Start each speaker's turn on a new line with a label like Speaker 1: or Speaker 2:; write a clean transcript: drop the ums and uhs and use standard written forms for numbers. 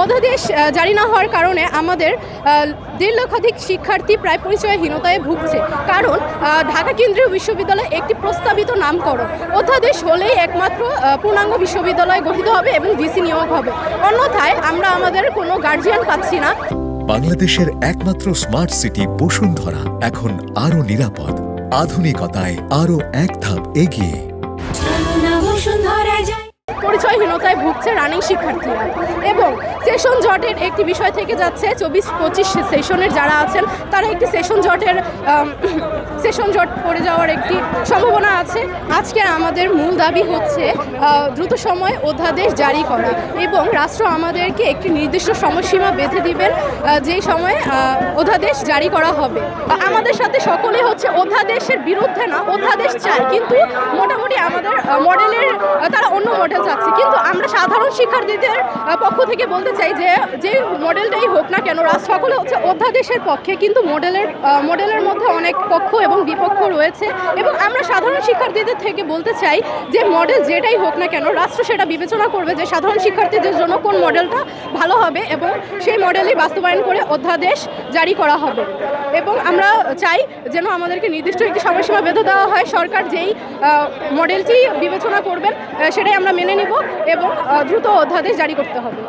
Speaker 1: অধ্যাদেশ জারি না হওয়ার কারণে আমাদের 1.5 লক্ষাধিক শিক্ষার্থী প্রায় পরিচয়হীনতায় ভুগছে। কারণ ঢাকা কেন্দ্রীয় বিশ্ববিদ্যালয় একটি প্রস্তাবিত নামকরণ, অধ্যাদেশ হলেই একমাত্র পূর্ণাঙ্গ বিশ্ববিদ্যালয় গঠিত হবে এবং ভিসি নিয়োগ হবে। অন্যথায় আমরা আমাদের কোনো গার্জিয়ান পাচ্ছি না।
Speaker 2: বাংলাদেশের একমাত্র স্মার্ট সিটি বসুন্ধরা এখন আরো নিরাপদ, আধুনিকতায় আরো এক ধাপ এগিয়ে।
Speaker 1: পরিচয়হীনতায় ভুগছে রানিং শিক্ষার্থীরা এবং সেশন জটের একটি বিষয় থেকে যাচ্ছে। 24-25 সেশনের যারা আছেন তারা একটি সেশন জট পড়ে যাওয়ার একটি সম্ভাবনা আছে। আজকে আমাদের মূল দাবি হচ্ছে দ্রুত সময় অধ্যাদেশ জারি করা এবং রাষ্ট্র আমাদেরকে একটি নির্দিষ্ট সময়সীমা বেঁধে দিবেন যেই সময়ে অধ্যাদেশ জারি করা হবে। আমাদের সাথে সকলে হচ্ছে অধ্যাদেশের বিরুদ্ধে না, অধ্যাদেশ চাই, কিন্তু মোটামুটি আমাদের মডেলের তারা অন্য মডেল চাচ্ছে। কিন্তু আমরা সাধারণ শিক্ষার্থীদের পক্ষ থেকে বলতে চাই যে মডেলটাই হোক না কেন, সকলে হচ্ছে অধ্যাদেশের পক্ষে, কিন্তু মডেলের মধ্যে অনেক পক্ষ এবং বিপক্ষ রয়েছে এবং আমরা সাধারণ শিক্ষার্থীদের থেকে বলতে চাই যে মডেল যেটাই হোক না কেন রাষ্ট্র সেটা বিবেচনা করবে যে সাধারণ শিক্ষার্থীদের জন্য কোন মডেলটা ভালো হবে এবং সেই মডেলই বাস্তবায়ন করে অধ্যাদেশ জারি করা হবে। এবং আমরা চাই যেন আমাদেরকে নির্দিষ্ট একটি সময়সীমা বেঁধে দেওয়া হয়। সরকার যেই মডেলটি বিবেচনা করবেন সেটাই আমরা মেনে নিব এবং দ্রুত অধ্যাদেশ জারি করতে হবে।